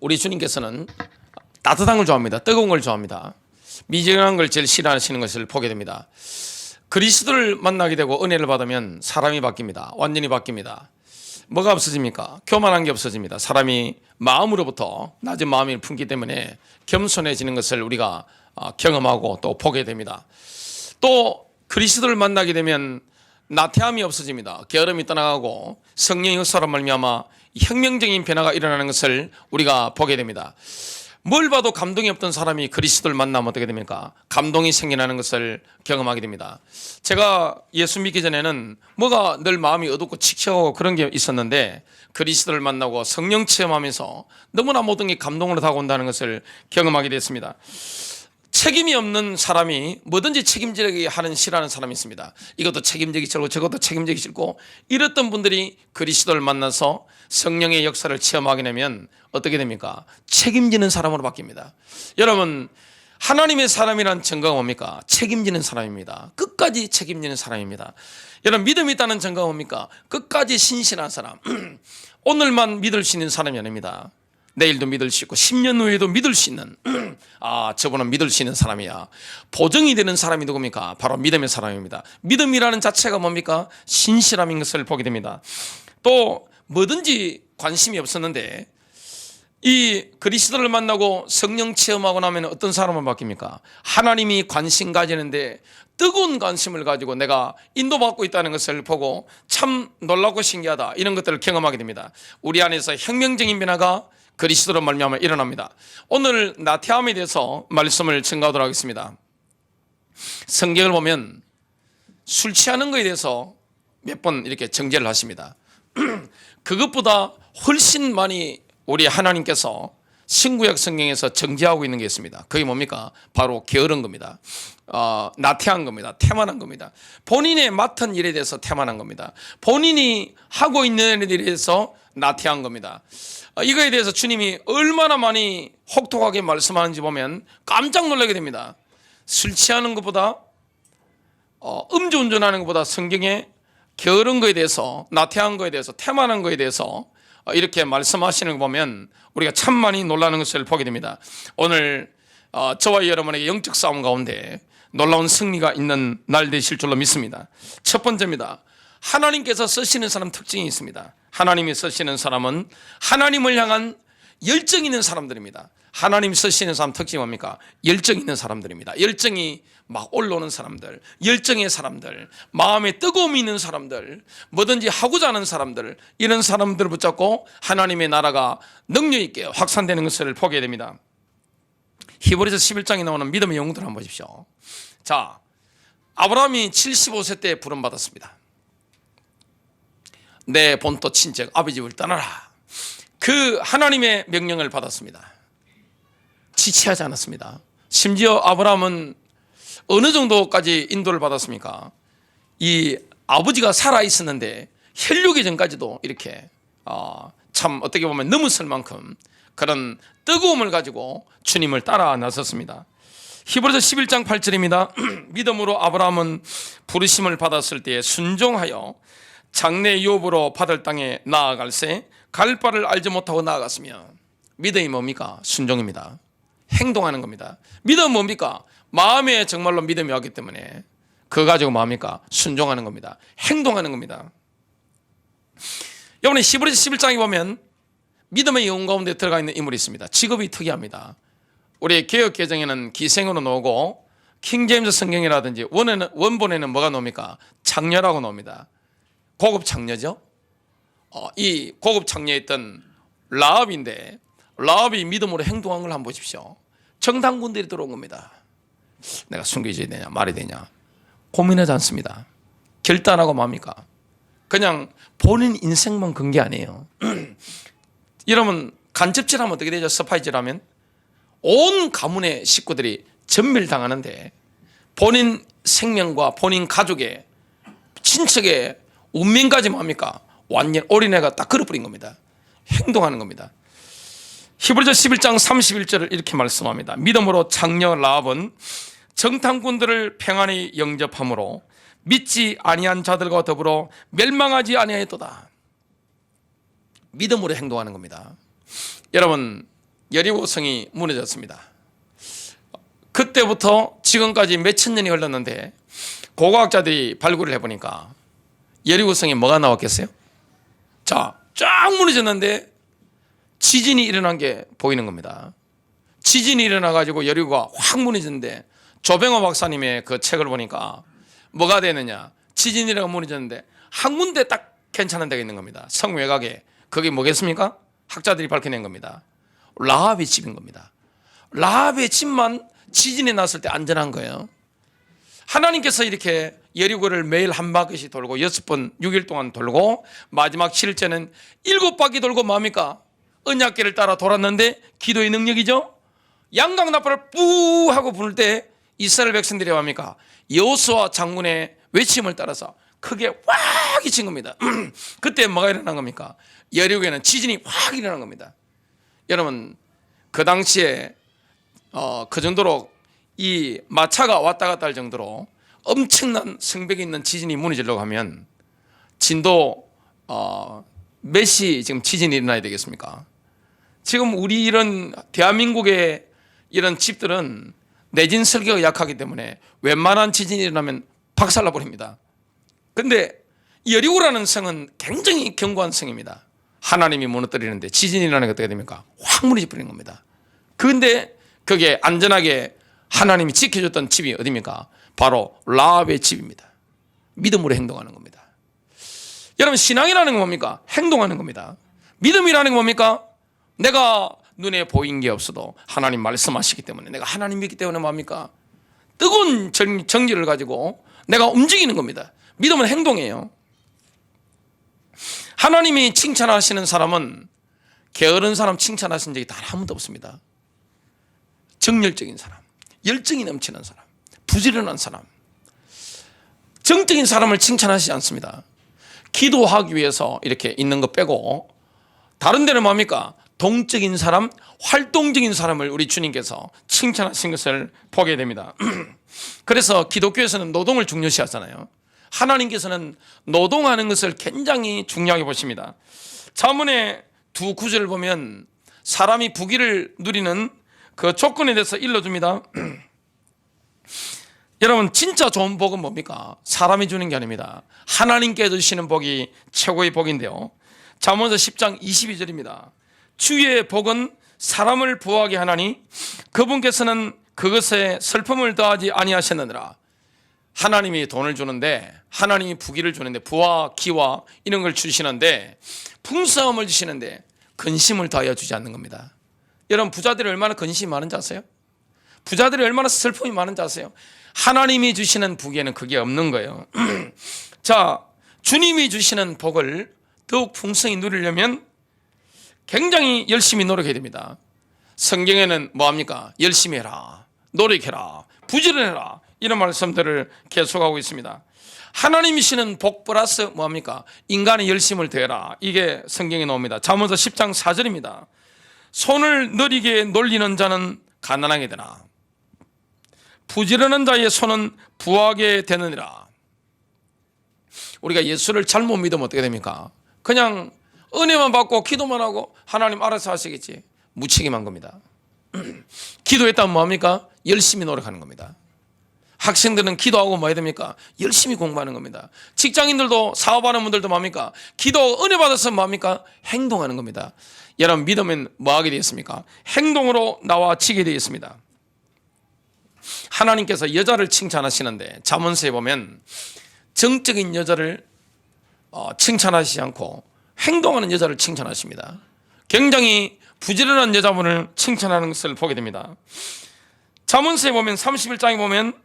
우리 주님께서는 따뜻한 걸 좋아합니다. 뜨거운 걸 좋아합니다. 미지근한 걸 제일 싫어하시는 것을 보게 됩니다. 그리스도를 만나게 되고 은혜를 받으면 사람이 바뀝니다. 완전히 바뀝니다. 뭐가 없어집니까? 교만한 게 없어집니다. 사람이 마음으로부터 낮은 마음을 품기 때문에 겸손해지는 것을 우리가 경험하고 또 보게 됩니다. 또 그리스도를 만나게 되면 나태함이 없어집니다. 게으름이 떠나가고 성령의 역사로 말미암아 혁명적인 변화가 일어나는 것을 우리가 보게 됩니다. 뭘 봐도 감동이 없던 사람이 그리스도를 만나면 어떻게 됩니까? 감동이 생겨나는 것을 경험하게 됩니다. 제가 예수 믿기 전에는 뭐가 늘 마음이 어둡고 칙칙하고 그런 게 있었는데 그리스도를 만나고 성령 체험하면서 너무나 모든 게 감동으로 다가온다는 것을 경험하게 됐습니다. 책임이 없는 사람이 뭐든지 책임지게 하는 싫어하는 사람이 있습니다. 이것도 책임지기 싫고 저것도 책임지기 싫고 이랬던 분들이 그리스도를 만나서 성령의 역사를 체험하게 되면 어떻게 됩니까? 책임지는 사람으로 바뀝니다. 여러분, 하나님의 사람이란 증거가 뭡니까? 책임지는 사람입니다. 끝까지 책임지는 사람입니다. 여러분, 믿음이 있다는 증거가 뭡니까? 끝까지 신실한 사람. 오늘만 믿을 수 있는 사람이 아닙니다. 내일도 믿을 수 있고 10년 후에도 믿을 수 있는 저분은 믿을 수 있는 사람이야. 보증이 되는 사람이 누굽니까? 바로 믿음의 사람입니다. 믿음이라는 자체가 뭡니까? 신실함인 것을 보게 됩니다. 또 뭐든지 관심이 없었는데 이 그리스도를 만나고 성령 체험하고 나면 어떤 사람은 바뀝니까? 하나님이 관심 가지는데 뜨거운 관심을 가지고 내가 인도받고 있다는 것을 보고 참 놀랍고 신기하다, 이런 것들을 경험하게 됩니다. 우리 안에서 혁명적인 변화가 그리스도로 말미암아 일어납니다. 오늘 나태함에 대해서 말씀을 증거하도록 하겠습니다. 성경을 보면 술 취하는 것에 대해서 몇 번 이렇게 정죄를 하십니다. 그것보다 훨씬 많이 우리 하나님께서 신구약 성경에서 정죄하고 있는 게 있습니다. 그게 뭡니까? 바로 게으른 겁니다. 나태한 겁니다. 태만한 겁니다. 본인의 맡은 일에 대해서 태만한 겁니다. 본인이 하고 있는 일에 대해서 나태한 겁니다. 이거에 대해서 주님이 얼마나 많이 혹독하게 말씀하는지 보면 깜짝 놀라게 됩니다. 술 취하는 것보다 음주운전하는 것보다 성경에 게으른 거에 대해서, 나태한 거에 대해서, 태만한 거에 대해서 이렇게 말씀하시는 거 보면 우리가 참 많이 놀라는 것을 보게 됩니다. 오늘 저와 여러분에게 영적 싸움 가운데 놀라운 승리가 있는 날 되실 줄로 믿습니다. 첫 번째입니다. 하나님께서 쓰시는 사람 특징이 있습니다. 하나님이 쓰시는 사람은 하나님을 향한 열정 있는 사람들입니다. 하나님 쓰시는 사람 특징이 뭡니까? 열정 있는 사람들입니다. 열정이 막 올라오는 사람들, 열정의 사람들, 마음에 뜨거움이 있는 사람들, 뭐든지 하고자 하는 사람들, 이런 사람들을 붙잡고 하나님의 나라가 능력 있게 확산되는 것을 보게 됩니다. 히브리서 11장에 나오는 믿음의 영웅들 한번 보십시오. 자, 아브라함이 75세 때 부름받았습니다. 내 본토 친척 아버지 집을 떠나라. 그 하나님의 명령을 받았습니다. 지체하지 않았습니다. 심지어 아브라함은 어느 정도까지 인도를 받았습니까? 이 아버지가 살아 있었는데 혈육의 전까지도 이렇게 참 어떻게 보면 넘어설 만큼 그런 뜨거움을 가지고 주님을 따라 나섰습니다. 히브리서 11장 8절입니다. 믿음으로 아브라함은 부르심을 받았을 때에 순종하여 장래 유업으로 받을 땅에 나아갈새 갈 바를 알지 못하고 나아갔으며. 믿음이 뭡니까? 순종입니다. 행동하는 겁니다. 믿음은 뭡니까? 마음에 정말로 믿음이 왔기 때문에 그거 가지고 뭡니까? 순종하는 겁니다. 행동하는 겁니다. 이번에 히브리서 11장에 보면 믿음의 영웅 가운데 들어가 있는 인물이 있습니다. 직업이 특이합니다. 우리 개역 개정에는 기생으로 나오고 킹제임스 성경이라든지 원본에는 뭐가 나옵니까? 장녀라고 나옵니다. 고급 장녀죠. 이 고급 장녀에 있던 라합인데 라합이 믿음으로 행동한 걸 한번 보십시오. 정당군들이 들어온 겁니다. 내가 숨겨져야 되냐 말이 되냐 고민하지 않습니다. 결단하고 맙니까? 그냥 본인 인생만 건 게 아니에요. 여러분, 간접질하면 어떻게 되죠? 스파이질하면 온 가문의 식구들이 전멸당하는데 본인 생명과 본인 가족의 친척의 운명까지 뭡니까? 완전 어린애가 딱 걸어버린 겁니다. 행동하는 겁니다. 히브리서 11장 31절을 이렇게 말씀합니다. 믿음으로 장녀 라합은 정탐꾼들을 평안히 영접함으로 믿지 아니한 자들과 더불어 멸망하지 아니하였도다. 믿음으로 행동하는 겁니다. 여러분, 여리고성이 무너졌습니다. 그때부터 지금까지 몇천 년이 흘렀는데 고고학자들이 발굴을 해보니까 여리고성에 뭐가 나왔겠어요? 자, 쫙 무너졌는데 지진이 일어난 게 보이는 겁니다. 지진이 일어나가지고 여리고가 확 무너졌는데 조병호 박사님의 그 책을 보니까 뭐가 되느냐, 지진이라고 무너졌는데 한 군데 딱 괜찮은 데가 있는 겁니다. 성 외곽에. 그게 뭐겠습니까? 학자들이 밝혀낸 겁니다. 라합의 집인 겁니다. 라합의 집만 지진이 났을 때 안전한 거예요. 하나님께서 이렇게 여리고를 매일 한 바퀴씩 돌고 6번 6일 동안 돌고 마지막 7일째는 7바퀴 돌고 뭡니까? 언약궤를 따라 돌았는데 기도의 능력이죠. 양강 나팔을 뿌 하고 부를 때 이스라엘 백성들이 뭡니까? 여호수아 장군의 외침을 따라서 크게 확 이친 겁니다. 그때 뭐가 일어난 겁니까? 여리고에는 지진이 확 일어난 겁니다. 여러분, 그 당시에 그 정도로 이 마차가 왔다 갔다 할 정도로 엄청난 성벽이 있는 지진이 무너지려고 하면 진도 몇이 지금 지진이 일어나야 되겠습니까? 지금 우리 이런 대한민국의 이런 집들은 내진 설계가 약하기 때문에 웬만한 지진이 일어나면 박살나 버립니다. 그런데 여리고라는 성은 굉장히 견고한 성입니다. 하나님이 무너뜨리는데 지진이 일어나는 게 어떻게 됩니까? 확 무너져 버리는 겁니다. 그런데 그게 안전하게 하나님이 지켜줬던 집이 어디입니까? 바로 라합의 집입니다. 믿음으로 행동하는 겁니다. 여러분, 신앙이라는 건 뭡니까? 행동하는 겁니다. 믿음이라는 건 뭡니까? 내가 눈에 보인 게 없어도 하나님 말씀하시기 때문에, 내가 하나님 믿기 때문에 뭡니까? 뜨거운 정지를 가지고 내가 움직이는 겁니다. 믿음은 행동이에요. 하나님이 칭찬하시는 사람은 게으른 사람 칭찬하신 적이 단 한 번도 없습니다. 정열적인 사람, 열정이 넘치는 사람, 부지런한 사람, 정적인 사람을 칭찬하시지 않습니다. 기도하기 위해서 이렇게 있는 거 빼고 다른 데는 뭡니까? 동적인 사람, 활동적인 사람을 우리 주님께서 칭찬하신 것을 보게 됩니다. 그래서 기독교에서는 노동을 중요시 하잖아요. 하나님께서는 노동하는 것을 굉장히 중요하게 보십니다. 잠언의 두 구절을 보면 사람이 부귀를 누리는 그 조건에 대해서 일러줍니다. 여러분, 진짜 좋은 복은 뭡니까? 사람이 주는 게 아닙니다. 하나님께 주시는 복이 최고의 복인데요. 잠언서 10장 22절입니다. 주의 복은 사람을 부하게 하나니 그분께서는 그것에 슬픔을 더하지 아니하셨느니라. 하나님이 돈을 주는데, 하나님이 부귀를 주는데, 부와 기와 이런 걸 주시는데, 풍성함을 주시는데 근심을 더하여 주지 않는 겁니다. 여러분, 부자들이 얼마나 근심이 많은지 아세요? 부자들이 얼마나 슬픔이 많은지 아세요? 하나님이 주시는 부귀에는 그게 없는 거예요. 자, 주님이 주시는 복을 더욱 풍성히 누리려면 굉장히 열심히 노력해야 됩니다. 성경에는 뭐합니까? 열심히 해라, 노력해라, 부지런해라, 이런 말씀들을 계속하고 있습니다. 하나님이 주시는 복 플러스 뭐합니까? 인간의 열심을 더해라, 이게 성경에 나옵니다. 잠언서 10장 4절입니다. 손을 느리게 놀리는 자는 가난하게 되나 부지런한 자의 손은 부하게 되느니라. 우리가 예수를 잘못 믿으면 어떻게 됩니까? 그냥 은혜만 받고 기도만 하고 하나님 알아서 하시겠지, 무책임한 겁니다. 기도했다면 뭐합니까? 열심히 노력하는 겁니다. 학생들은 기도하고 뭐 해야 됩니까? 열심히 공부하는 겁니다. 직장인들도 사업하는 분들도 뭐합니까? 기도 은혜 받아서 뭐합니까? 행동하는 겁니다. 여러분, 믿으면 뭐 하게 되겠습니까? 행동으로 나와지게 되겠습니다. 하나님께서 여자를 칭찬하시는데 잠언서에 보면 정적인 여자를 칭찬하시지 않고 행동하는 여자를 칭찬하십니다. 굉장히 부지런한 여자분을 칭찬하는 것을 보게 됩니다. 잠언서에 보면 31장에 보면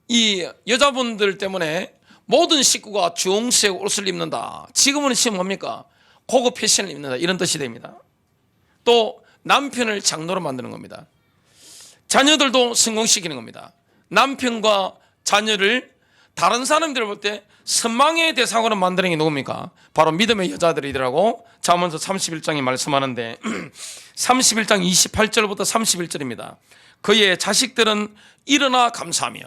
이 여자분들 때문에 모든 식구가 주홍색 옷을 입는다. 지금은 시험 뭡니까? 고급 패션을 입는다, 이런 뜻이 됩니다. 또 남편을 장로로 만드는 겁니다. 자녀들도 성공시키는 겁니다. 남편과 자녀를 다른 사람들 볼 때 선망의 대상으로 만드는 게 누굽니까? 바로 믿음의 여자들이라고 잠언서 31장이 말씀하는데 31장 28절부터 31절입니다. 그의 자식들은 일어나 감사하며,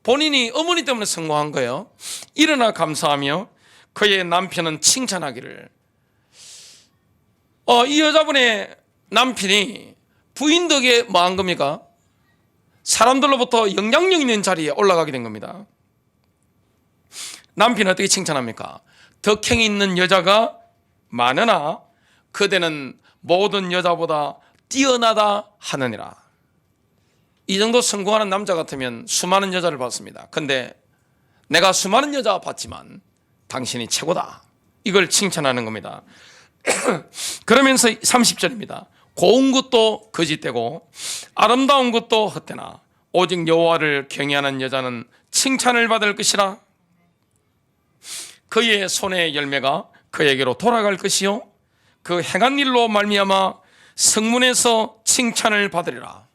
본인이 어머니 때문에 성공한 거예요. 일어나 감사하며 그의 남편은 칭찬하기를. 이 여자분의 남편이 부인 덕에 뭐 한 겁니까? 사람들로부터 영향력 있는 자리에 올라가게 된 겁니다. 남편은 어떻게 칭찬합니까? 덕행이 있는 여자가 많으나 그대는 모든 여자보다 뛰어나다 하느니라. 이 정도 성공하는 남자 같으면 수많은 여자를 봤습니다. 근데 내가 수많은 여자 봤지만 당신이 최고다. 이걸 칭찬하는 겁니다. 그러면서 30절입니다. 고운 것도 거짓되고 아름다운 것도 헛되나 오직 여호와를 경외하는 여자는 칭찬을 받을 것이라. 그의 손의 열매가 그에게로 돌아갈 것이요 그 행한 일로 말미암아 성문에서 칭찬을 받으리라.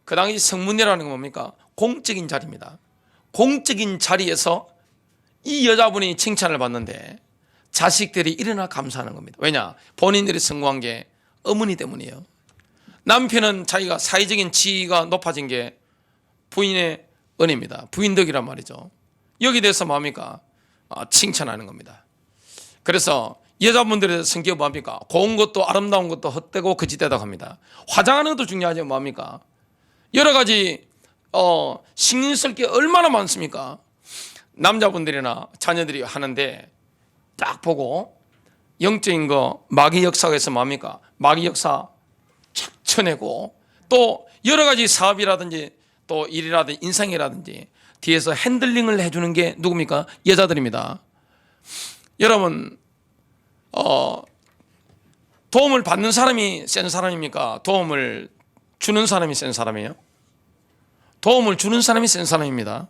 그 당시 성문이라는 건 뭡니까? 공적인 자리입니다. 공적인 자리에서 이 여자분이 칭찬을 받는데 자식들이 일어나 감사하는 겁니다. 왜냐? 본인들이 성공한 게 어머니 때문이에요. 남편은 자기가 사회적인 지위가 높아진 게 부인의 은혜입니다. 부인 덕이란 말이죠. 여기 대해서 뭡니까? 칭찬하는 겁니다. 그래서 여자분들의 성격이 뭡니까? 고운 것도 아름다운 것도 헛되고 거짓되다고 합니다. 화장하는 것도 중요하죠. 뭡니까? 여러 가지 신경 쓸 게 얼마나 많습니까? 남자분들이나 자녀들이 하는데 딱 보고 영적인 거 마귀 역사에서 뭡니까? 마귀 역사 착 쳐내고 또 여러 가지 사업이라든지 또 일이라든지 인생이라든지 뒤에서 핸들링을 해주는 게 누굽니까? 여자들입니다. 여러분 도움을 받는 사람이 센 사람입니까? 도움을 주는 사람이 센 사람이에요? 도움을 주는 사람이 센 사람입니다.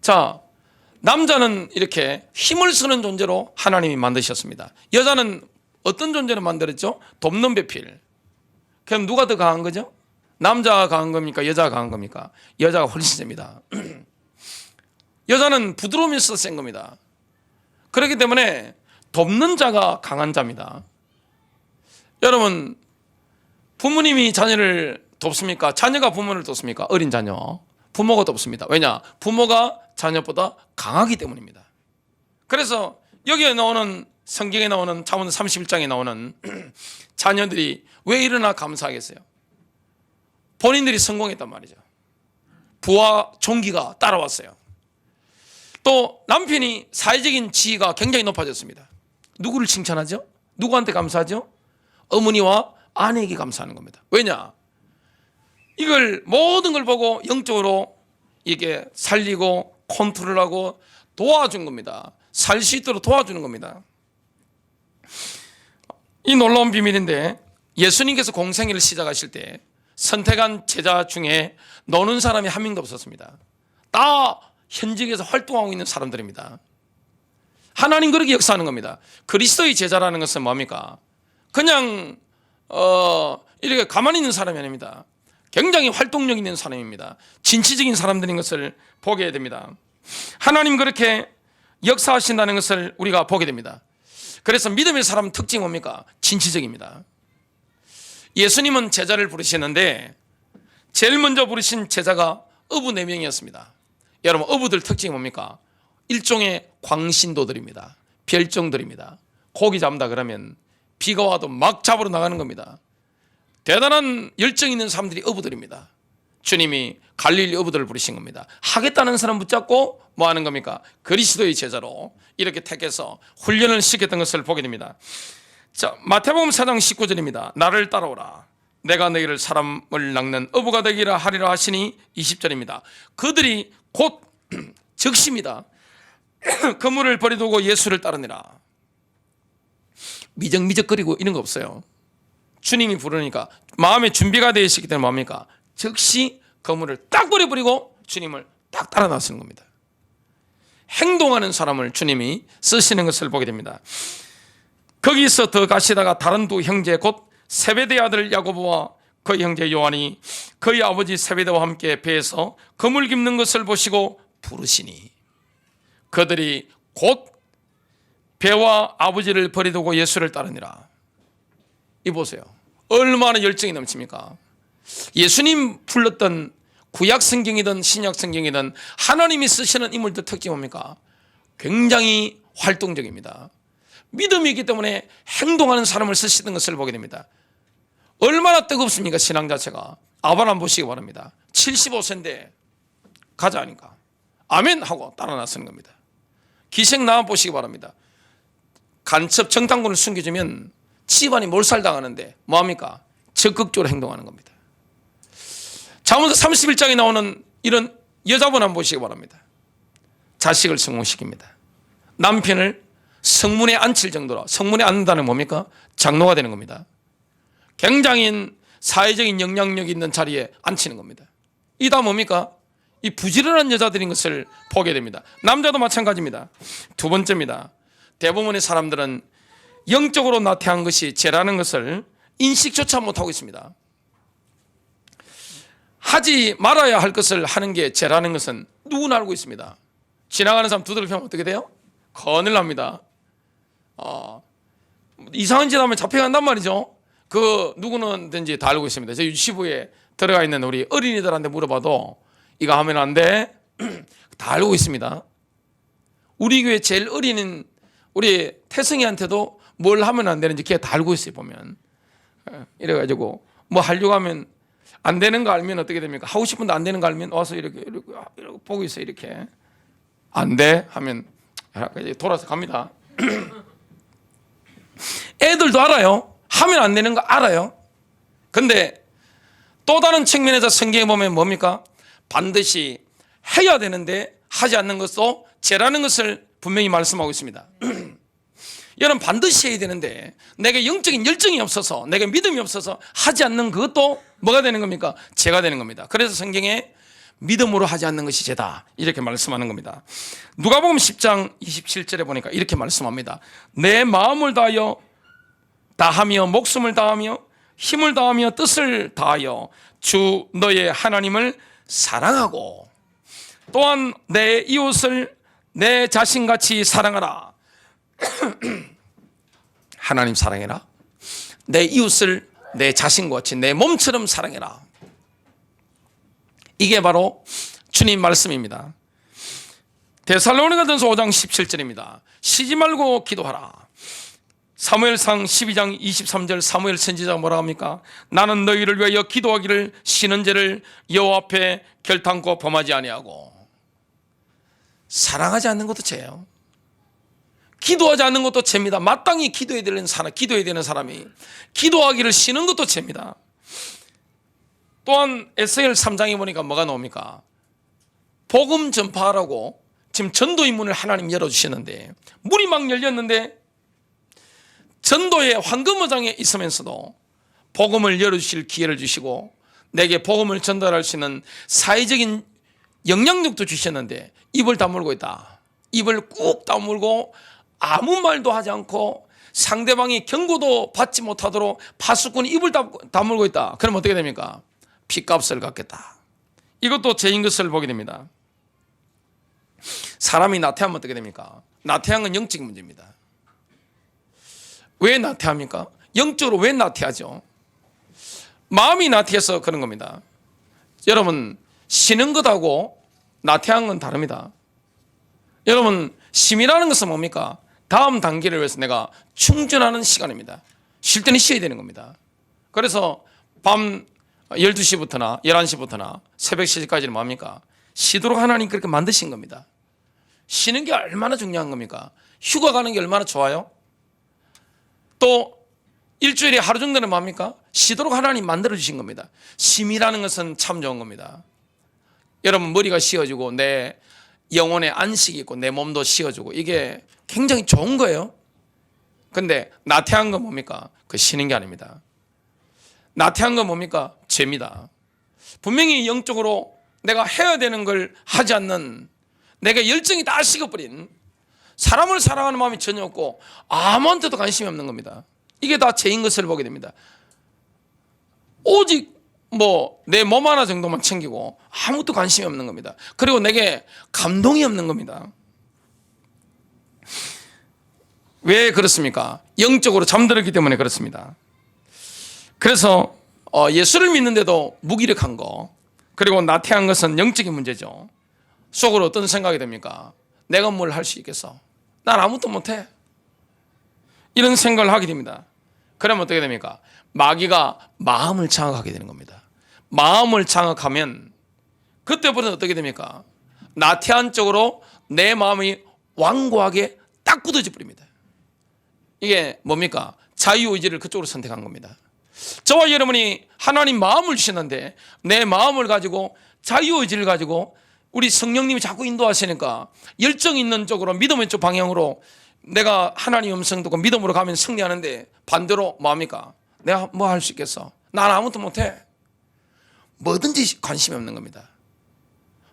자, 남자는 이렇게 힘을 쓰는 존재로 하나님이 만드셨습니다. 여자는 어떤 존재로 만들었죠? 돕는 배필. 그럼 누가 더 강한 거죠? 남자가 강한 겁니까? 여자가 강한 겁니까? 여자가 훨씬 셉니다. 여자는 부드러움이 있어서 센 겁니다. 그렇기 때문에 돕는 자가 강한 자입니다. 여러분, 부모님이 자녀를 돕습니까? 자녀가 부모를 돕습니까? 어린 자녀. 부모가 돕습니다. 왜냐? 부모가 자녀보다 강하기 때문입니다. 그래서 여기에 나오는 성경에 나오는 잠언 31장에 나오는 자녀들이 왜 일어나 감사하겠어요? 본인들이 성공했단 말이죠. 부와 종기가 따라왔어요. 또 남편이 사회적인 지위가 굉장히 높아졌습니다. 누구를 칭찬하죠? 누구한테 감사하죠? 어머니와 아내에게 감사하는 겁니다. 왜냐? 이걸 모든 걸 보고 영적으로 이게 살리고 컨트롤하고 도와준 겁니다. 살 수 있도록 도와주는 겁니다. 이 놀라운 비밀인데 예수님께서 공생애를 시작하실 때 선택한 제자 중에 노는 사람이 한 명도 없었습니다. 다 현직에서 활동하고 있는 사람들입니다. 하나님 그렇게 역사하는 겁니다. 그리스도의 제자라는 것은 뭡니까? 그냥 이렇게 가만히 있는 사람이 아닙니다. 굉장히 활동력 있는 사람입니다. 진취적인 사람들인 것을 보게 됩니다. 하나님 그렇게 역사하신다는 것을 우리가 보게 됩니다. 그래서 믿음의 사람 특징이 뭡니까? 진취적입니다. 예수님은 제자를 부르시는데 제일 먼저 부르신 제자가 어부 4명이었습니다. 여러분, 어부들 특징이 뭡니까? 일종의 광신도들입니다. 별종들입니다. 고기 잡는다 그러면 비가 와도 막 잡으러 나가는 겁니다. 대단한 열정 있는 사람들이 어부들입니다. 주님이 갈릴리 어부들을 부르신 겁니다. 하겠다는 사람 붙잡고 뭐 하는 겁니까? 그리스도의 제자로 이렇게 택해서 훈련을 시켰던 것을 보게 됩니다. 자, 마태복음 4장 19절입니다. 나를 따라오라. 내가 너희를 사람을 낚는 어부가 되기라 하리라 하시니 20절입니다. 그들이 곧 즉시입니다. 그물을 버리두고 예수를 따르니라. 미적미적거리고 이런 거 없어요. 주님이 부르니까 마음의 준비가 되어 있기 때문에 뭡니까? 즉시 그물을 딱 버려버리고 주님을 딱 따라 나서는 겁니다. 행동하는 사람을 주님이 쓰시는 것을 보게 됩니다. 거기서 더 가시다가 다른 두 형제 곧 세베대 아들 야고보와 그의 형제 요한이 그의 아버지 세베대와 함께 배에서 그물 깁는 것을 보시고 부르시니 그들이 곧 배와 아버지를 버리두고 예수를 따르니라. 이 보세요. 얼마나 열정이 넘칩니까? 예수님 불렀던 구약 성경이든 신약 성경이든 하나님이 쓰시는 인물들 특징이 뭡니까? 굉장히 활동적입니다. 믿음이 있기 때문에 행동하는 사람을 쓰시는 것을 보게 됩니다. 얼마나 뜨겁습니까? 신앙 자체가. 아브라함 보시기 바랍니다. 75세인데 가자 하니까 아멘 하고 따라 나서는 겁니다. 기생 나만 보시기 바랍니다. 간첩 정탐꾼을 숨겨주면 집안이 몰살당하는데 뭐합니까? 적극적으로 행동하는 겁니다. 잠언서 31장에 나오는 이런 여자분 한번 보시기 바랍니다. 자식을 성공시킵니다. 남편을 성문에 앉힐 정도로, 성문에 앉는다는 뭡니까? 장로가 되는 겁니다. 굉장히 사회적인 영향력이 있는 자리에 앉히는 겁니다. 이 다 뭡니까? 이 부지런한 여자들인 것을 보게 됩니다. 남자도 마찬가지입니다. 두 번째입니다. 대부분의 사람들은 영적으로 나태한 것이 죄라는 것을 인식조차 못하고 있습니다. 하지 말아야 할 것을 하는 게 죄라는 것은 누구나 알고 있습니다. 지나가는 사람 두드려 패면 어떻게 돼요? 큰일 납니다. 이상한 짓 하면 잡혀간단 말이죠. 그 누구는든지 다 알고 있습니다. 저희 유치부에 들어가 있는 우리 어린이들한테 물어봐도 이거 하면 안 돼. 다 알고 있습니다. 우리 교회 제일 어린 우리 태승이한테도 뭘 하면 안 되는지 걔 다 알고 있어요. 보면 이래가지고 뭐 하려고 하면 안 되는 거 알면 어떻게 됩니까? 하고 싶은데 안 되는 거 알면 와서 이렇게 보고 있어요. 이렇게 안 돼 하면 돌아서 갑니다. 애들도 알아요. 하면 안 되는 거 알아요. 근데 또 다른 측면에서 성경에 보면 뭡니까? 반드시 해야 되는데 하지 않는 것도 죄라는 것을 분명히 말씀하고 있습니다. 여러분 반드시 해야 되는데 내게 영적인 열정이 없어서 내게 믿음이 없어서 하지 않는 그것도 뭐가 되는 겁니까? 죄가 되는 겁니다. 그래서 성경에 믿음으로 하지 않는 것이 죄다 이렇게 말씀하는 겁니다. 누가복음 10장 27절에 보니까 이렇게 말씀합니다. 내 마음을 다하며 목숨을 다하며 힘을 다하며 뜻을 다하여 주 너의 하나님을 사랑하고 또한 내 이웃을 내 자신같이 사랑하라. 하나님 사랑해라. 내 이웃을 내 자신과 같이 내 몸처럼 사랑해라. 이게 바로 주님 말씀입니다. 데살로니가전서 5장 17절입니다. 쉬지 말고 기도하라. 사무엘상 12장 23절 사무엘 선지자가 뭐라 합니까? 나는 너희를 위하여 기도하기를 쉬는 죄를 여호와 앞에 결탄코 범하지 아니하고. 사랑하지 않는 것도 죄예요. 기도하지 않는 것도 죄입니다. 마땅히 기도해야 되는 사람이 기도하기를 쉬는 것도 죄입니다. 또한 에스겔 3장에 보니까 뭐가 나옵니까? 복음 전파하라고 지금 전도의 문을 하나님 열어주셨는데 문이 막 열렸는데 전도의 황금어장에 있으면서도 복음을 열어주실 기회를 주시고 내게 복음을 전달할 수 있는 사회적인 영향력도 주셨는데 입을 다물고 있다. 입을 꾹 다물고 아무 말도 하지 않고 상대방이 경고도 받지 못하도록 파수꾼이 입을 다물고 있다. 그럼 어떻게 됩니까? 핏값을 갚겠다. 이것도 죄인 것을 보게 됩니다. 사람이 나태하면 어떻게 됩니까? 나태한 건 영적인 문제입니다. 왜 나태합니까? 영적으로 왜 나태하죠? 마음이 나태해서 그런 겁니다. 여러분 쉬는 것하고 나태한 건 다릅니다. 여러분 쉼이라는 것은 뭡니까? 다음 단계를 위해서 내가 충전하는 시간입니다. 쉴 때는 쉬어야 되는 겁니다. 그래서 밤 12시부터나 11시부터나 새벽 3시까지는 뭡니까? 쉬도록 하나님 그렇게 만드신 겁니다. 쉬는 게 얼마나 중요한 겁니까? 휴가 가는 게 얼마나 좋아요? 또 일주일에 하루 정도는 뭡니까? 쉬도록 하나님 만들어주신 겁니다. 쉼이라는 것은 참 좋은 겁니다. 여러분 머리가 쉬어지고 내 영혼의 안식이 있고 내 몸도 쉬어지고 이게 굉장히 좋은 거예요. 근데 나태한 건 뭡니까? 그 쉬는 게 아닙니다. 나태한 건 뭡니까? 죄입니다. 분명히 영적으로 내가 해야 되는 걸 하지 않는 내가 열정이 다 식어버린 사람을 사랑하는 마음이 전혀 없고 아무한테도 관심이 없는 겁니다. 이게 다 죄인 것을 보게 됩니다. 오직 내 몸 하나 정도만 챙기고 아무것도 관심이 없는 겁니다. 그리고 내게 감동이 없는 겁니다. 왜 그렇습니까? 영적으로 잠들었기 때문에 그렇습니다. 그래서 예수를 믿는데도 무기력한 거 그리고 나태한 것은 영적인 문제죠. 속으로 어떤 생각이 됩니까? 내가 뭘 할 수 있겠어? 난 아무것도 못해. 이런 생각을 하게 됩니다. 그러면 어떻게 됩니까? 마귀가 마음을 장악하게 되는 겁니다. 마음을 장악하면 그때부터는 어떻게 됩니까? 나태한 쪽으로 내 마음이 완고하게 딱 굳어져 버립니다. 이게 뭡니까? 자유의지를 그쪽으로 선택한 겁니다. 저와 여러분이 하나님 마음을 주셨는데 내 마음을 가지고 자유의지를 가지고 우리 성령님이 자꾸 인도하시니까 열정 있는 쪽으로 믿음의 쪽 방향으로 내가 하나님 음성 듣고 믿음으로 가면 승리하는데 반대로 뭐합니까? 내가 뭐 할 수 있겠어? 난 아무것도 못해. 뭐든지 관심이 없는 겁니다.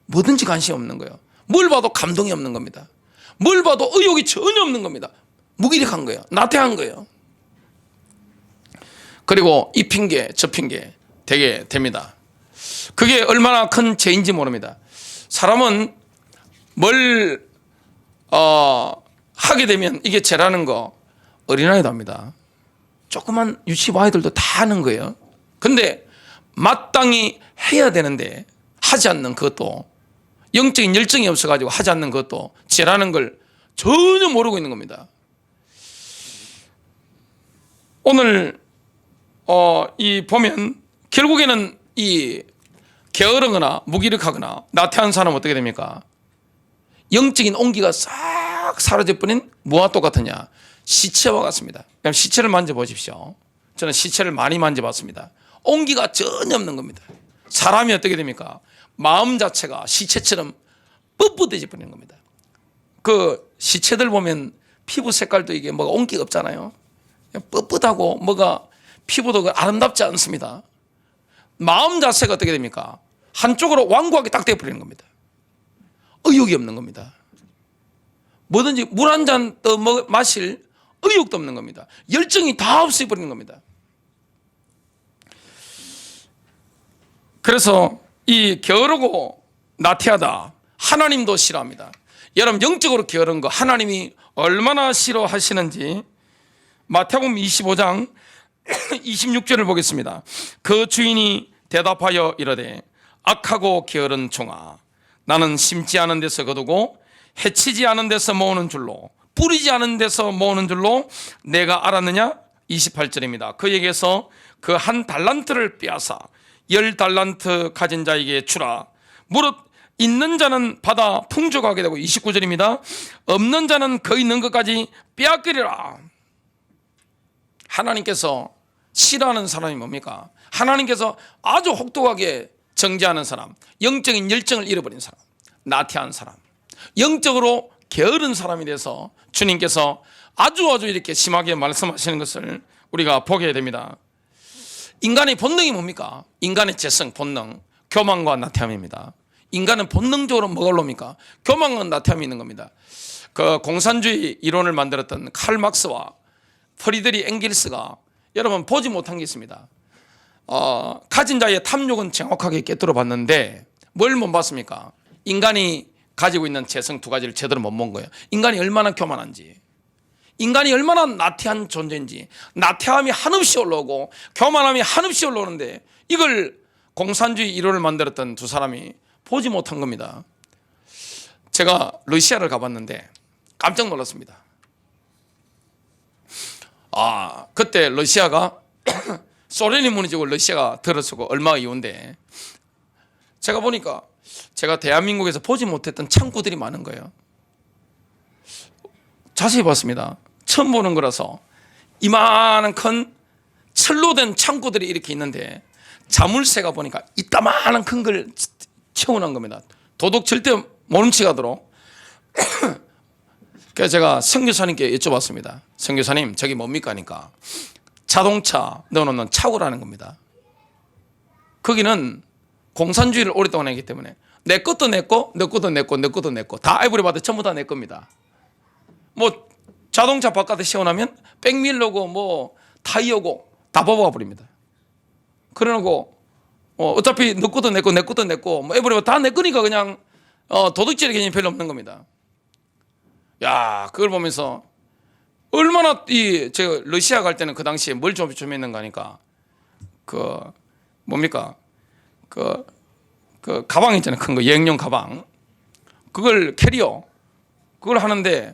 뭐든지 관심이 없는 거예요. 뭘 봐도 감동이 없는 겁니다. 뭘 봐도 의욕이 전혀 없는 겁니다. 무기력한 거예요. 나태한 거예요. 그리고 이 핑계 저 핑계 되게 됩니다. 그게 얼마나 큰 죄인지 모릅니다. 사람은 뭘 하게 되면 이게 죄라는 거 어린아이도 합니다. 조그만 유치부 아이들도 다 하는 거예요. 근데 마땅히 해야 되는데 하지 않는 그것도, 영적인 열정이 없어가지고 하지 않는 그것도 죄라는 걸 전혀 모르고 있는 겁니다. 오늘 이 보면 결국에는 이 게으르거나 무기력하거나 나태한 사람은 어떻게 됩니까? 영적인 온기가 싹 사라져버린 뭐와 똑같으냐? 시체와 같습니다. 그럼 시체를 만져보십시오. 저는 시체를 많이 만져봤습니다. 온기가 전혀 없는 겁니다. 사람이 어떻게 됩니까? 마음 자체가 시체처럼 뻣뻣해져 버리는 겁니다. 그 시체들 보면 피부 색깔도 이게 뭐가 온기가 없잖아요. 뻣뻣하고 뭐가 피부도 아름답지 않습니다. 마음 자체가 어떻게 됩니까? 한쪽으로 완고하게 딱 되어버리는 겁니다. 의욕이 없는 겁니다. 뭐든지 물 한 잔 더 마실 의욕도 없는 겁니다. 열정이 다 없어버리는 겁니다. 그래서 이 게으르고 나태하다, 하나님도 싫어합니다. 여러분, 영적으로 게으른 거 하나님이 얼마나 싫어하시는지 마태복음 25장 26절을 보겠습니다. 그 주인이 대답하여 이르되 악하고 게으른 종아, 나는 심지 않은 데서 거두고 해치지 않은 데서 모으는 줄로, 뿌리지 않은 데서 모으는 줄로 내가 알았느냐? 28절입니다. 그에게서 그 한 달란트를 빼앗아 10달란트 가진 자에게 주라. 무릇 있는 자는 받아 풍족하게 되고, 29절입니다. 없는 자는 그 있는 것까지 빼앗기리라. 하나님께서 싫어하는 사람이 뭡니까? 하나님께서 아주 혹독하게 정죄하는 사람, 영적인 열정을 잃어버린 사람, 나태한 사람, 영적으로 게으른 사람이 돼서 주님께서 아주 이렇게 심하게 말씀하시는 것을 우리가 보게 됩니다. 인간의 본능이 뭡니까? 인간의 재성, 본능, 교만과 나태함입니다. 인간은 본능적으로 뭐가 올라옵니까? 교만과 나태함이 있는 겁니다. 그 공산주의 이론을 만들었던 칼 막스와 프리드리 엥겔스가 여러분 보지 못한 게 있습니다. 가진 자의 탐욕은 정확하게 꿰뚫어 봤는데 뭘 못 봤습니까? 인간이 가지고 있는 재성 두 가지를 제대로 못 본 거예요. 인간이 얼마나 교만한지, 인간이 얼마나 나태한 존재인지. 나태함이 한없이 올라오고 교만함이 한없이 올라오는데 이걸 공산주의 이론을 만들었던 두 사람이 보지 못한 겁니다. 제가 러시아를 가봤는데 깜짝 놀랐습니다. 그때 러시아가 소련이 무너지고 러시아가 들어서고 얼마 이후인데, 제가 보니까 제가 대한민국에서 보지 못했던 창고들이 많은 거예요. 자세히 봤습니다. 처음 보는 거라서 이만한 큰 철로 된 창고들이 이렇게 있는데 자물쇠가 보니까 이따만한 큰 걸 채워놓은 겁니다. 도둑 절대 못 훔쳐가도록. 그래서 제가 선교사님께 여쭤봤습니다. 선교사님, 저기 뭡니까 하니까 자동차 넣어놓는 차고라는 겁니다. 거기는 공산주의를 오랫동안 했기 때문에 내 것도 내 거, 내 것도 내 거, 내 것도 내 거, 다 에브리바디 전부 다 내 겁니다. 뭐 자동차 바깥에 세워놓으면 백밀러고 뭐 타이어고 다 뽑아가 버립니다. 그러고 어차피 내 것도 내 거, 내 것도 내 거, 뭐 에브리바디 다 내 거니까 그냥 도둑질의 개념이 별로 없는 겁니다. 야, 그걸 보면서 얼마나 제가 러시아 갈 때는 그 당시에 뭘 좀 했는가 하니까 뭡니까? 그 가방 있잖아요. 큰 거, 여행용 가방. 그걸 캐리어. 그걸 하는데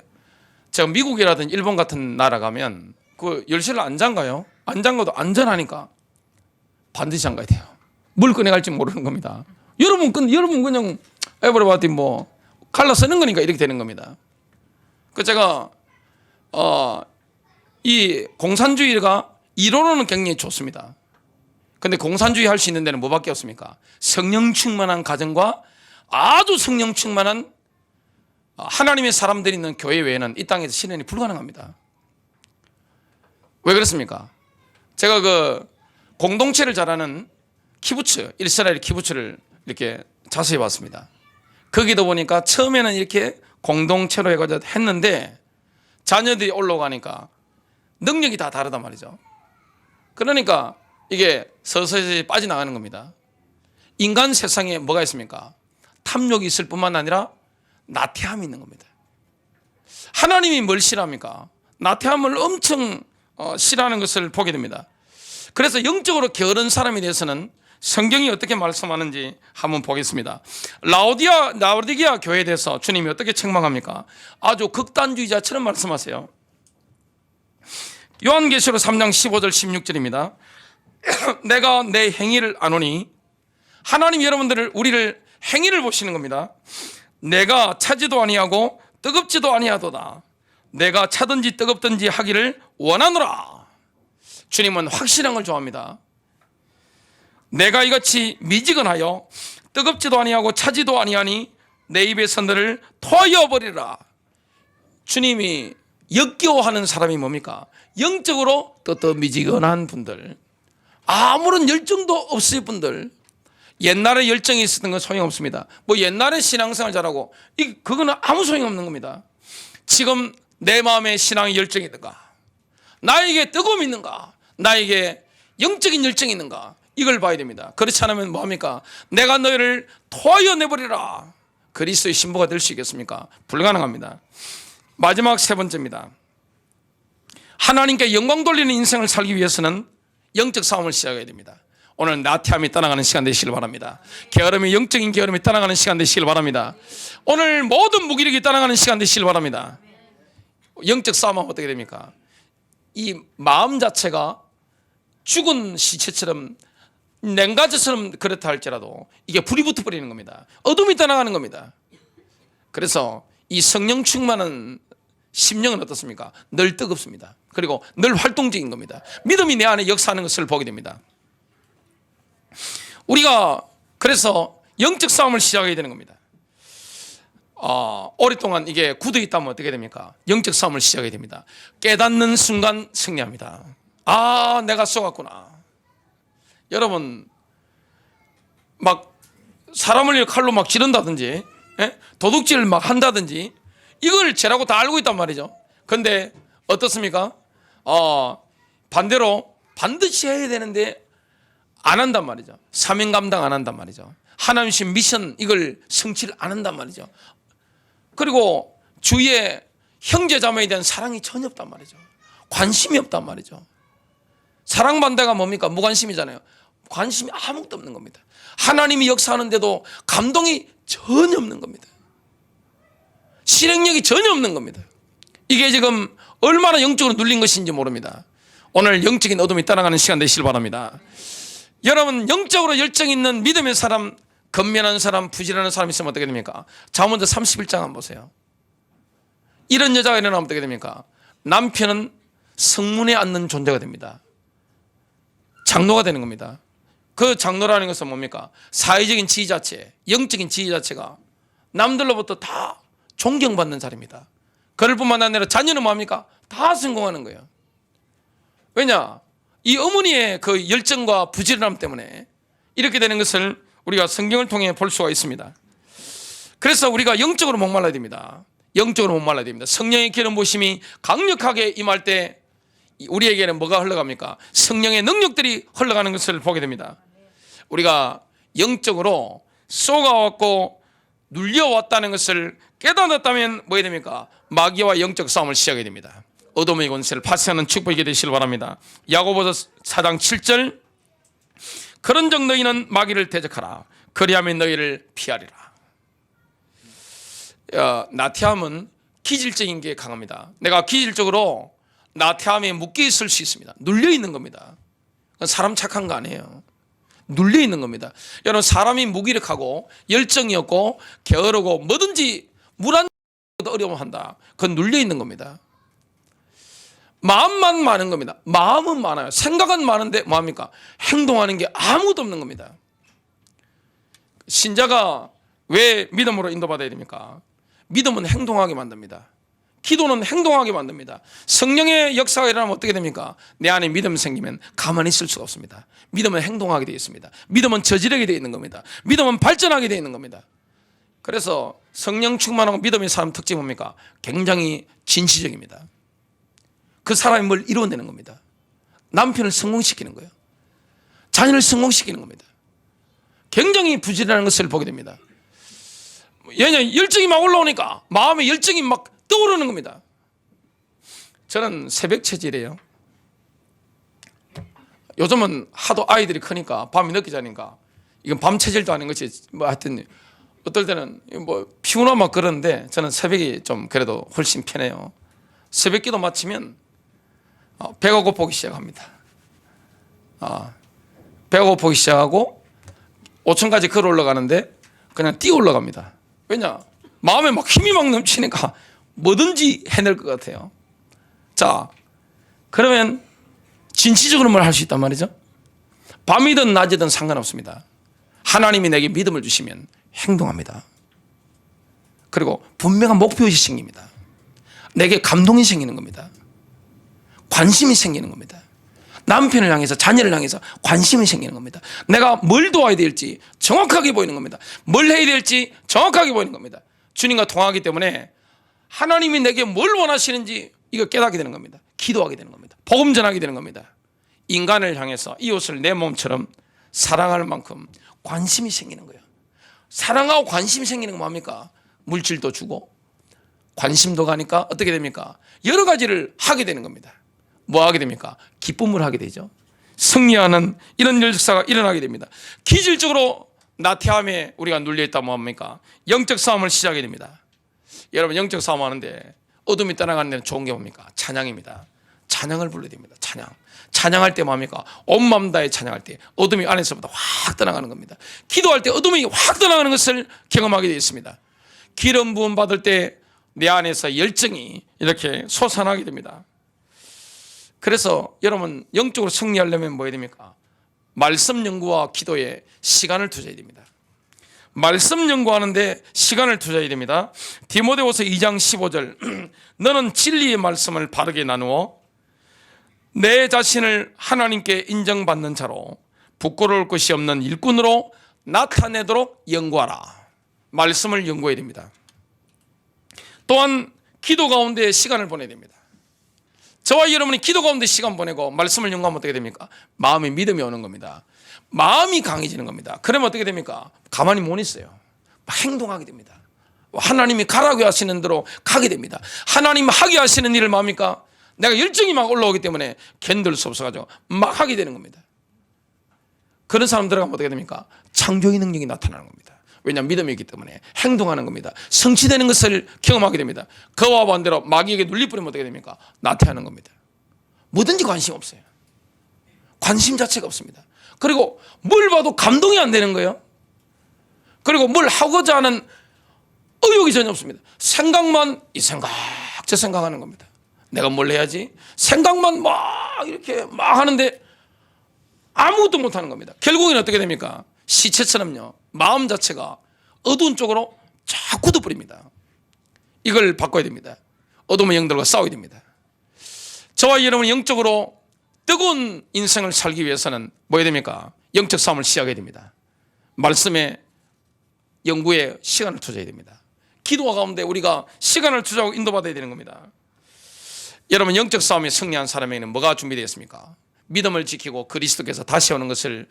제가 미국이라든지 일본 같은 나라 가면 그 열쇠를 안 잠가요. 안 잠가도 안전하니까 반드시 잠가야 돼요. 뭘 꺼내갈지 모르는 겁니다. 여러분 그냥 에버리바디 뭐 갈라 쓰는 거니까 이렇게 되는 겁니다. 그 제가 이 공산주의가 이론으로는 굉장히 좋습니다. 근데 공산주의 할 수 있는 데는 뭐밖에 없습니까? 성령 충만한 가정과 아주 성령 충만한 하나님의 사람들이 있는 교회 외에는 이 땅에서 실현이 불가능합니다. 왜 그렇습니까? 제가 그 공동체를 잘하는 키부츠, 이스라엘 키부츠를 이렇게 자세히 봤습니다. 거기도 보니까 처음에는 이렇게 공동체로 해가지고 했는데 자녀들이 올라가니까 능력이 다 다르단 말이죠. 그러니까 이게 서서히 빠져나가는 겁니다. 인간 세상에 뭐가 있습니까? 탐욕이 있을 뿐만 아니라 나태함이 있는 겁니다. 하나님이 뭘 싫어합니까? 나태함을 엄청 싫어하는 것을 보게 됩니다. 그래서 영적으로 게으른 사람에 대해서는 성경이 어떻게 말씀하는지 한번 보겠습니다. 라오디게아 교회에 대해서 주님이 어떻게 책망합니까? 아주 극단주의자처럼 말씀하세요. 요한계시록 3장 15절 16절입니다. 내가 내 행위를 아노니, 하나님 여러분들을 우리를 행위를 보시는 겁니다. 내가 차지도 아니하고 뜨겁지도 아니하도다. 내가 차든지 뜨겁든지 하기를 원하노라. 주님은 확실한 걸 좋아합니다. 내가 이같이 미지근하여 뜨겁지도 아니하고 차지도 아니하니 내 입에서 너를 토하여 버리라. 주님이 역겨워하는 사람이 뭡니까? 영적으로 뜨뜻미지근한 분들, 아무런 열정도 없을 분들. 옛날에 열정이 있었던 건 소용없습니다. 뭐 옛날에 신앙생활 잘하고 그거는 아무 소용없는 겁니다. 지금 내 마음에 신앙의 열정이 있는가? 나에게 뜨거움이 있는가? 나에게 영적인 열정이 있는가? 이걸 봐야 됩니다. 그렇지 않으면 뭐합니까? 내가 너희를 토하여 내버리라. 그리스도의 신부가 될 수 있겠습니까? 불가능합니다. 마지막 세 번째입니다. 하나님께 영광 돌리는 인생을 살기 위해서는 영적 싸움을 시작해야 됩니다. 오늘 나태함이 떠나가는 시간 되시길 바랍니다. 게으름이, 영적인 게으름이 떠나가는 시간 되시길 바랍니다. 오늘 모든 무기력이 떠나가는 시간 되시길 바랍니다. 영적 싸움하면 어떻게 됩니까? 이 마음 자체가 죽은 시체처럼 냉가지처럼 그렇다 할지라도 이게 불이 붙어버리는 겁니다. 어둠이 떠나가는 겁니다. 그래서 이 성령 충만한 심령은 어떻습니까? 늘 뜨겁습니다. 그리고 늘 활동적인 겁니다. 믿음이 내 안에 역사하는 것을 보게 됩니다. 우리가 그래서 영적 싸움을 시작해야 되는 겁니다. 오랫동안 이게 굳어 있다면 어떻게 됩니까? 영적 싸움을 시작해야 됩니다. 깨닫는 순간 승리합니다. 아, 내가 쏘갔구나. 여러분, 막 사람을 칼로 막 지른다든지, 도둑질을 막 한다든지, 이걸 죄라고 다 알고 있단 말이죠. 그런데 어떻습니까? 반대로 반드시 해야 되는데 안 한단 말이죠. 사명 감당 안 한단 말이죠. 하나님 신 미션 이걸 성취를 안 한단 말이죠. 그리고 주위에 형제 자매에 대한 사랑이 전혀 없단 말이죠. 관심이 없단 말이죠. 사랑받는다가 뭡니까? 무관심이잖아요. 관심이 아무것도 없는 겁니다. 하나님이 역사하는데도 감동이 전혀 없는 겁니다. 실행력이 전혀 없는 겁니다. 이게 지금 얼마나 영적으로 눌린 것인지 모릅니다. 오늘 영적인 어둠이 따라가는 시간 되시길 바랍니다. 여러분, 영적으로 열정 있는 믿음의 사람, 건면한 사람, 부지런한 사람 있으면 어떻게 됩니까? 잠언서 31장 한번 보세요. 이런 여자가 일어나면 어떻게 됩니까? 남편은 성문에 앉는 존재가 됩니다. 장로가 되는 겁니다. 그 장로라는 것은 뭡니까? 사회적인 지위 자체, 영적인 지위 자체가 남들로부터 다 존경받는 자리입니다. 그럴 뿐만 아니라 자녀는 뭐합니까? 다 성공하는 거예요. 왜냐? 이 어머니의 그 열정과 부지런함 때문에 이렇게 되는 것을 우리가 성경을 통해 볼 수가 있습니다. 그래서 우리가 영적으로 목말라야 됩니다. 영적으로 목말라야 됩니다. 성령의 기름 부으심이 강력하게 임할 때 우리에게는 뭐가 흘러갑니까? 성령의 능력들이 흘러가는 것을 보게 됩니다. 우리가 영적으로 쏘가왔고 눌려왔다는 것을 깨닫았다면 뭐가 됩니까? 마귀와 영적 싸움을 시작해야 됩니다. 어둠의 권세를 파쇄하는 축복이 되시길 바랍니다. 야고보서 4장 7절, 그런즉 너희는 마귀를 대적하라. 그리하면 너희를 피하리라. 나태함은 기질적인 게 강합니다. 내가 기질적으로 나태함에 묶여 있을 수 있습니다. 눌려 있는 겁니다. 사람 착한 거 아니에요. 눌려 있는 겁니다. 여러분, 사람이 무기력하고 열정이 없고 게으르고 뭐든지 물 한 잔도 어려워한다. 그건 눌려 있는 겁니다. 마음만 많은 겁니다. 마음은 많아요. 생각은 많은데 뭐합니까? 행동하는 게 아무것도 없는 겁니다. 신자가 왜 믿음으로 인도받아야 됩니까? 믿음은 행동하게 만듭니다. 기도는 행동하게 만듭니다. 성령의 역사가 일어나면 어떻게 됩니까? 내 안에 믿음 생기면 가만히 있을 수가 없습니다. 믿음은 행동하게 되어 있습니다. 믿음은 저지르게 되어 있는 겁니다. 믿음은 발전하게 되어 있는 겁니다. 그래서 성령 충만하고 믿음의 사람 특징이 뭡니까? 굉장히 진취적입니다. 그 사람이 뭘 이루어내는 겁니다. 남편을 성공시키는 거예요. 자녀를 성공시키는 겁니다. 굉장히 부지런한 것을 보게 됩니다. 왜냐, 열정이 막 올라오니까 마음에 열정이 막 떠오르는 겁니다. 저는 새벽 체질이에요. 요즘은 하도 아이들이 크니까 밤이 늦게 자니까 이건 밤 체질도 아닌 것이 뭐 하여튼 어떨 때는 뭐 피곤하고 막 그러는데 저는 새벽이 좀 그래도 훨씬 편해요. 새벽 기도 마치면 배가 고프기 시작합니다. 배가 고프기 시작하고 5층까지 걸어 올라가는데 그냥 뛰어 올라갑니다. 왜냐? 마음에 막 힘이 막 넘치니까 뭐든지 해낼 것 같아요. 자, 그러면 진취적으로 뭘 할 수 있단 말이죠? 밤이든 낮이든 상관없습니다. 하나님이 내게 믿음을 주시면 행동합니다. 그리고 분명한 목표의식이 생깁니다. 내게 감동이 생기는 겁니다. 관심이 생기는 겁니다. 남편을 향해서, 자녀를 향해서 관심이 생기는 겁니다. 내가 뭘 도와야 될지 정확하게 보이는 겁니다. 뭘 해야 될지 정확하게 보이는 겁니다. 주님과 통하기 때문에 하나님이 내게 뭘 원하시는지 이거 깨닫게 되는 겁니다. 기도하게 되는 겁니다. 복음 전하게 되는 겁니다. 인간을 향해서 이웃을 내 몸처럼 사랑할 만큼 관심이 생기는 거예요. 사랑하고 관심이 생기는 건 뭡니까? 물질도 주고 관심도 가니까 어떻게 됩니까? 여러 가지를 하게 되는 겁니다. 뭐 하게 됩니까? 기쁨을 하게 되죠. 승리하는 이런 역사가 일어나게 됩니다. 기질적으로 나태함에 우리가 눌려있다 뭡니까? 영적 싸움을 시작하게 됩니다. 여러분, 영적 싸움 하는데 어둠이 떠나가는 데는 좋은 게 뭡니까? 찬양입니다. 찬양을 불러야 됩니다. 찬양할 때 뭡니까? 온 마음 다해 찬양할 때 어둠이 안에서부터 확 떠나가는 겁니다. 기도할 때 어둠이 확 떠나가는 것을 경험하게 되어 있습니다. 기름 부음 받을 때 내 안에서 열정이 이렇게 솟아나게 됩니다. 그래서 여러분, 영적으로 승리하려면 뭐 해야 됩니까? 말씀 연구와 기도에 시간을 투자해야 됩니다. 말씀 연구하는데 시간을 투자해야 됩니다. 디모데후서 2장 15절 너는 진리의 말씀을 바르게 나누어 내 자신을 하나님께 인정받는 자로 부끄러울 것이 없는 일꾼으로 나타내도록 연구하라. 말씀을 연구해야 됩니다. 또한 기도 가운데 시간을 보내야 됩니다. 저와 여러분이 기도 가운데 시간 보내고 말씀을 연구하면 어떻게 됩니까? 마음에 믿음이 오는 겁니다. 마음이 강해지는 겁니다. 그러면 어떻게 됩니까? 가만히 못 있어요. 막 행동하게 됩니다. 하나님이 가라고 하시는 대로 가게 됩니다. 하나님 하게 하시는 일을 뭡니까? 내가 열정이 막 올라오기 때문에 견딜 수 없어가지고 막 하게 되는 겁니다. 그런 사람 들어가면 어떻게 됩니까? 창조의 능력이 나타나는 겁니다. 왜냐하면 믿음이 있기 때문에 행동하는 겁니다. 성취되는 것을 경험하게 됩니다. 그와 반대로 마귀에게 눌리뿌리면 어떻게 됩니까? 나태하는 겁니다. 뭐든지 관심 없어요. 관심 자체가 없습니다. 그리고 뭘 봐도 감동이 안 되는 거예요. 그리고 뭘 하고자 하는 의욕이 전혀 없습니다. 생각만 이 생각 저 생각하는 겁니다. 내가 뭘 해야지? 생각만 막 이렇게 막 하는데 아무것도 못하는 겁니다. 결국에는 어떻게 됩니까? 시체처럼요, 마음 자체가 어두운 쪽으로 쫙 굳어버립니다. 이걸 바꿔야 됩니다. 어둠의 영들과 싸워야 됩니다. 저와 여러분이 영적으로 뜨거운 인생을 살기 위해서는 뭐 해야 됩니까? 영적 싸움을 시작해야 됩니다. 말씀의 연구에 시간을 투자해야 됩니다. 기도와 가운데 우리가 시간을 투자하고 인도받아야 되는 겁니다. 여러분, 영적 싸움에 승리한 사람에게는 뭐가 준비되어 있습니까? 믿음을 지키고 그리스도께서 다시 오는 것을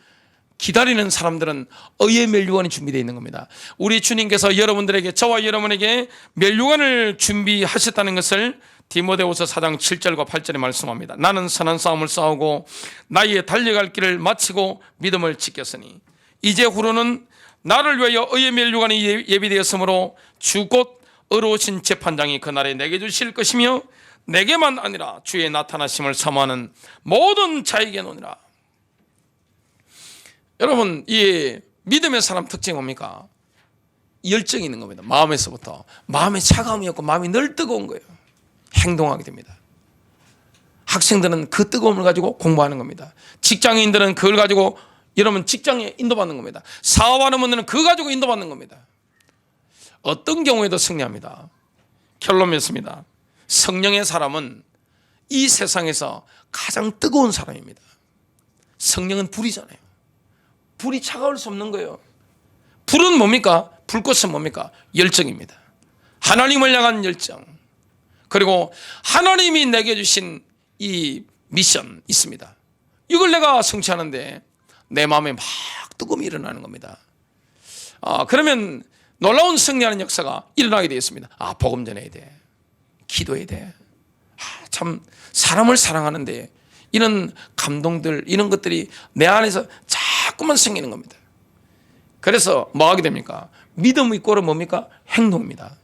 기다리는 사람들은 의의 면류관이 준비되어 있는 겁니다. 우리 주님께서 여러분들에게, 저와 여러분에게 면류관을 준비하셨다는 것을 디모데후서 4장 7절과 8절에 말씀합니다. 나는 선한 싸움을 싸우고 나의 달려갈 길을 마치고 믿음을 지켰으니 이제 후로는 나를 위하여 의의 면류관이 예비되었으므로 주 곧 의로우신 재판장이 그날에 내게 주실 것이며 내게만 아니라 주의 나타나심을 사모하는 모든 자에게 노니라. 여러분, 이 믿음의 사람 특징이 뭡니까? 열정이 있는 겁니다. 마음에서부터. 마음에 차가움이 없고 마음이 늘 뜨거운 거예요. 행동하게 됩니다. 학생들은 그 뜨거움을 가지고 공부하는 겁니다. 직장인들은 그걸 가지고 여러분 직장에 인도받는 겁니다. 사업하는 분들은 그거 가지고 인도받는 겁니다. 어떤 경우에도 승리합니다. 결론 맺습니다. 성령의 사람은 이 세상에서 가장 뜨거운 사람입니다. 성령은 불이잖아요. 불이 차가울 수 없는 거예요. 불은 뭡니까? 불꽃은 뭡니까? 열정입니다. 하나님을 향한 열정. 그리고 하나님이 내게 주신 이 미션 있습니다. 이걸 내가 성취하는데 내 마음에 막 뜨거움이 일어나는 겁니다. 그러면 놀라운 승리하는 역사가 일어나게 되었습니다. 복음 전해야 돼. 기도해야 돼. 참 사람을 사랑하는데 이런 감동들, 이런 것들이 내 안에서 자꾸만 생기는 겁니다. 그래서 뭐 하게 됩니까? 믿음 이꼬르 뭡니까? 행동입니다.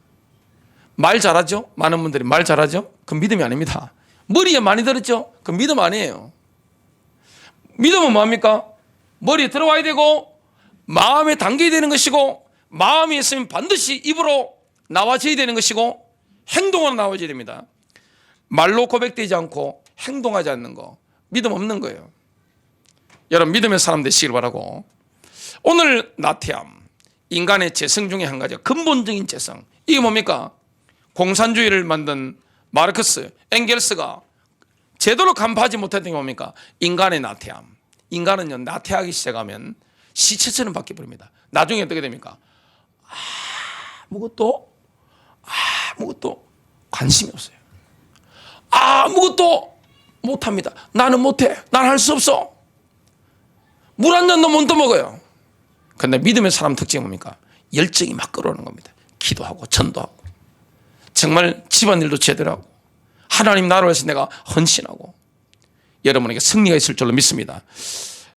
말 잘하죠? 많은 분들이 말 잘하죠? 그건 믿음이 아닙니다. 머리에 많이 들었죠? 그건 믿음 아니에요. 믿음은 뭡니까? 머리에 들어와야 되고 마음에 담겨야 되는 것이고 마음이 있으면 반드시 입으로 나와져야 되는 것이고 행동으로 나와져야 됩니다. 말로 고백되지 않고 행동하지 않는 거 믿음 없는 거예요. 여러분 믿음의 사람 되시길 바라고, 오늘 나태함, 인간의 재성 중에 한 가지가 근본적인 재성, 이게 뭡니까? 공산주의를 만든 마르크스, 엥겔스가 제대로 간파하지 못했던 게 뭡니까? 인간의 나태함. 인간은요, 나태하기 시작하면 시체처럼 바뀌어버립니다. 나중에 어떻게 됩니까? 아무것도 관심이 없어요. 아무것도 못합니다. 나는 못해. 난 할 수 없어. 물 한 잔도 못 떠먹어요. 그런데 믿음의 사람 특징이 뭡니까? 열정이 막 끌어오는 겁니다. 기도하고 전도하고 정말 집안일도 제대로 하고 하나님 나라를 위해서 내가 헌신하고 여러분에게 승리가 있을 줄로 믿습니다.